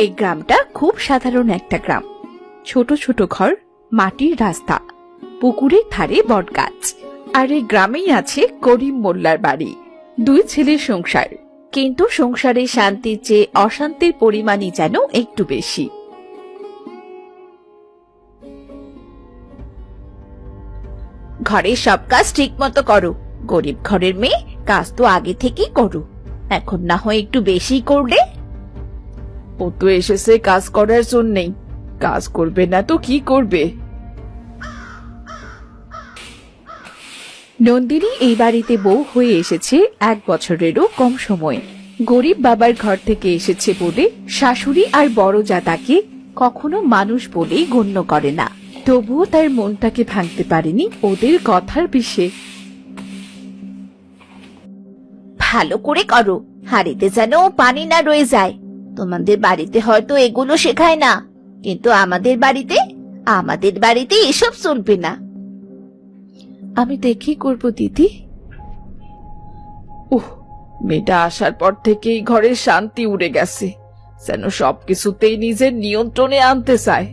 এই গ্রামটা খুব সাধারণ একটা গ্রাম। ছোট ছোট ঘর, মাটির রাস্তা, পুকুরের ধারে বটগাছ। আর এই গ্রামেই আছে করিম মোল্লার বাড়ি। দুই ছেলের সংসার, কিন্তু সংসারে শান্তির চেয়ে অশান্তির পরিমাণই যেন একটু বেশি। ঘরের সব কাজ ঠিক মতো করো। গরিব ঘরের মেয়ে, কাজ তো আগে থেকেই করো, এখন না হয় একটু বেশি করলে। ও তো এসেছে কাজ করার জন্যই, কাজ করবে না তো কি করবে? নন্দিনী এই বাড়িতে বউ হয়ে এসেছে 1 বছরেরও কম সময়। গরিব বাবার ঘর থেকে এসেছে বলে শাশুড়ি আর বড় যা তাকে কখনো মানুষ বলেই গণ্য করে না। তবুও তার মনটাকে ভাঙতে পারেনি ওদের কথার বিষে। ভালো করে করো, হাড়িতে যেন পানি না রয়ে যায়। তোমাদের বাড়িতে হয়তো এগুলো শেখায় না, কিন্তু আমাদের বাড়িতে এসব চলবে না। আমি দেখি করব দিদি। মেয়েটা আসার পর থেকেই ঘরের শান্তি উড়ে গেছে, যেন সবকিছুতেই নিজের নিয়ন্ত্রণে আনতে চায়।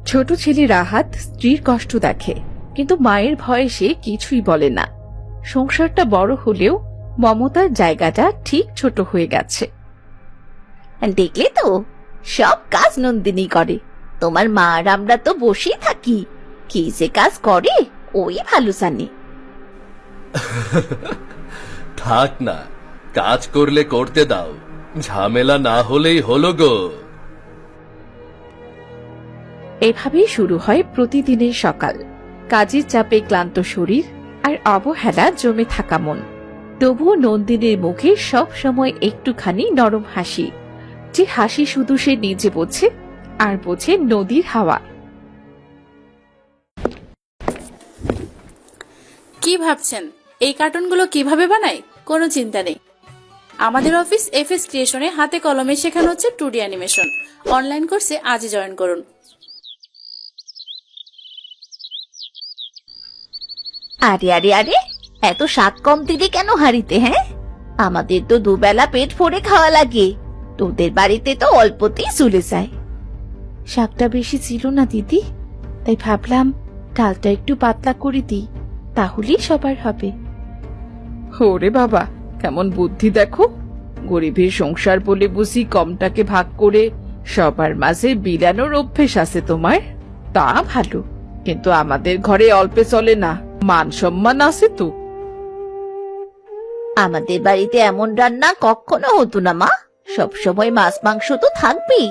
ছোট ছেলে রাহাত স্ত্রীর কষ্ট দেখে, কিন্তু মায়ের ভয়ে সে কিছুই বলে না। সংসারটা বড় হলেও মমতার জায়গাটা ঠিক ছোট হয়ে গেছে। দেখলে তো, সব কাজ নন্দিনী করে। তোমার মা আর আমরা তো বসেই থাকি, কি যে কাজ করে ওই ভালো জানে। থাক না, কাজ করলে করতে দাও, ঝামেলা না হলেই হলো গো। এভাবেই শুরু হয় প্রতিদিনের সকাল। কাজের চাপে ক্লান্ত শরীর আর অবহেলা জমে থাকা মন। তবুও নন্দিনীর মুখে সব সময় একটুখানি নরম হাসি, যে হাসি শুধু সে নিজে বোঝে আর বোঝে নদীর হাওয়া। কি ভাবছেন এই কার্টুনগুলো কিভাবে বানাই? কোনো চিন্তা নেই, আমাদের অফিস এফএস ক্রিয়েশনে হাতে কলমে শেখানো হচ্ছে 2D অ্যানিমেশন। অনলাইন কোর্সে আজই জয়েন করুন। আরে আরে আরে, এত শাক কম দিলি কেন হাড়িতে? হ্যাঁ, আমাদের তো দুবেলা পেট ভরে খাওয়া লাগে, তোদের বাড়িতে তো অল্পতেই চলে যায়। শাকটা বেশি ছিল না দিদি, তাই ভাবলাম ডালটা একটু পাতলা করে দিই, তাহলেই সবার হবে। ওরে বাবা, কেমন বুদ্ধি দেখো! গরিবের সংসার বলে বুঝি কমটাকে ভাগ করে সবার মাঝে বিলানোর অভ্যেস আছে তোমার? তা ভালো, কিন্তু আমাদের ঘরে অল্পে চলে না, মান সম্মান আছে তো। আমাদের বাড়িতে এমন রান্না কখনো হতো না মা, সবসময় মাছ মাংস তো থাকবেই,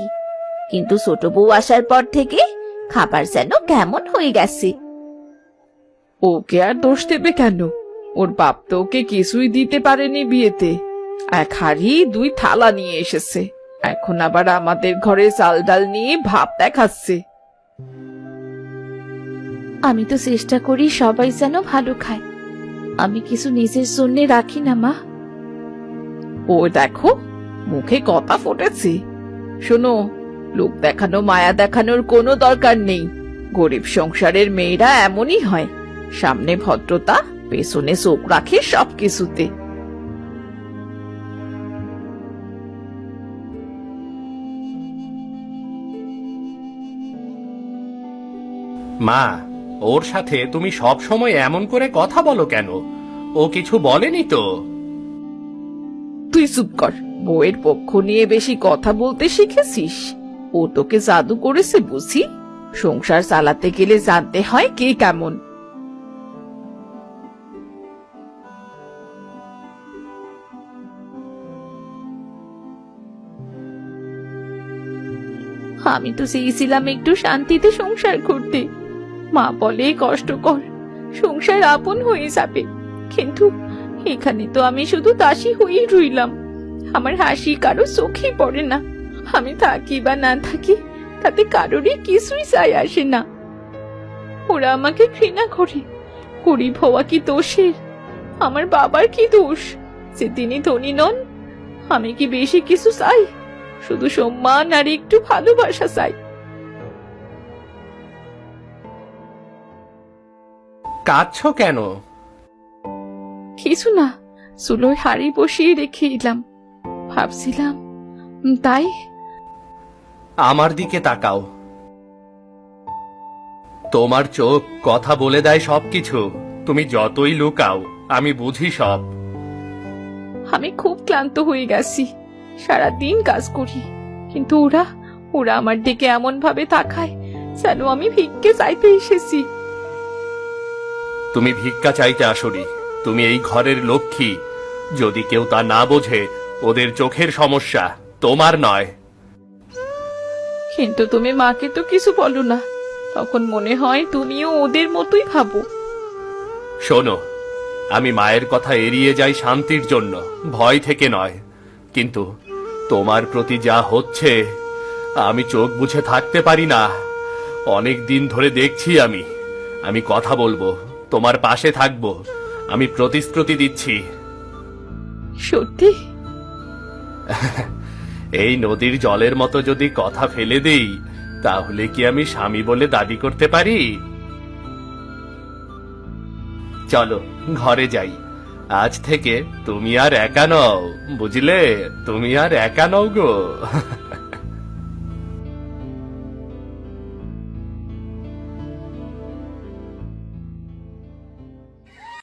কিন্তু ছোট বউ আসার পর থেকে খাবার যেন কেমন হয়ে গেছে। ওকে আর দোষ দেবে কেন? ওর বাপ তো ওকে কিছুই দিতে পারেনি বিয়েতে, 1 হাঁড়ি 2 থালা নিয়ে এসেছে, এখন আবার আমাদের ঘরে চাল ডাল নিয়ে ভাব দেখাচ্ছে। আমি তো চেষ্টা করি সবাই যেন ভালো খায়, আমি কিছু নিজের জন্য রাখি না মা। ও দেখো, মুখে কথা ফুটেছে। শোনো, লোক দেখানো মায়া দেখানোর কোনো দরকার নেই। গরিব সংসারের মেয়েরা এমনই হয়, সামনে ভদ্রতা, পেছনে চোখ রাখে সবকিছুতে। মা, ওর সাথে তুমি সব সময় এমন করে কথা বলো কেন? ও কিছু বলেনি তো? তুই চুপ কর, বউয়ের পক্ষ নিয়ে বেশি কথা বলতে শিখেছিস? ও তোকে জাদু করেছে বুঝি? সংসার চালাতে গেলে জানতে হয় কে কেমন। আমি তো চেয়েছিলাম একটু শান্তিতে সংসার করতে, মা বলে কষ্টকর, সংসার আপন হয়ে যাবে, কিন্তু এখানে তো আমি শুধু দাসী হয়েই রইলাম। আমার হাসি কারো চোখেই পড়ে না, আমি থাকি বা না থাকি তাতে কারোরই কিছুই যায় আসে না। ওরা আমাকে ঘৃণা করে। গরিব হওয়া কি দোষের? আমার বাবার কি দোষ যে তিনি ধনী নন? আমি কি বেশি কিছু চাই? শুধু সম্মান আর একটু ভালোবাসা চাই। কাঁদছো কেন? কিছু না, চুলোয় হাড়ি বসিয়ে রেখে এলাম, ভাবছিলাম তাই আমার দিকে তাকাও। তোমার চোখ কথা বলে দেয় সবকিছু। তুমি যতই লুকাও, আমি বুঝি সব। আমি খুব ক্লান্ত হয়ে গেছি, সারাদিন কাজ করি, কিন্তু ওরা ওরা আমার দিকে এমন ভাবে তাকায় যেন আমি ভিক্ষে চাইতে এসেছি। তুমি ভিক্ষা চাইতে আসনি, তুমি এই ঘরের লক্ষ্মী। যদি কেউ তা না বোঝে, ওদের চোখের সমস্যা, তোমার নয়। কিন্তু তুমি মাকে তো কিছু বলো না, তখন মনে হয় তুমিও ওদের মতোই ভাবো। শোনো, আমি মায়ের কথা এড়িয়ে যাই শান্তির জন্য, ভয় থেকে নয়। কিন্তু তোমার প্রতি যা হচ্ছে, আমি চোখ বুঝে থাকতে পারি না। অনেক দিন ধরে দেখছি আমি কথা বলবো, তোমার পাশে থাকবো, আমি প্রতিশ্রুতি দিচ্ছি। সত্যি? এই নদীর জলের মতো যদি কথা ফেলে দেই, তাহলে কি আমি স্বামী বলে দাবি করতে পারি? চলো ঘরে যাই। আজ থেকে তুমি আর একা নও, বুঝলে? তুমি আর একা নও গো।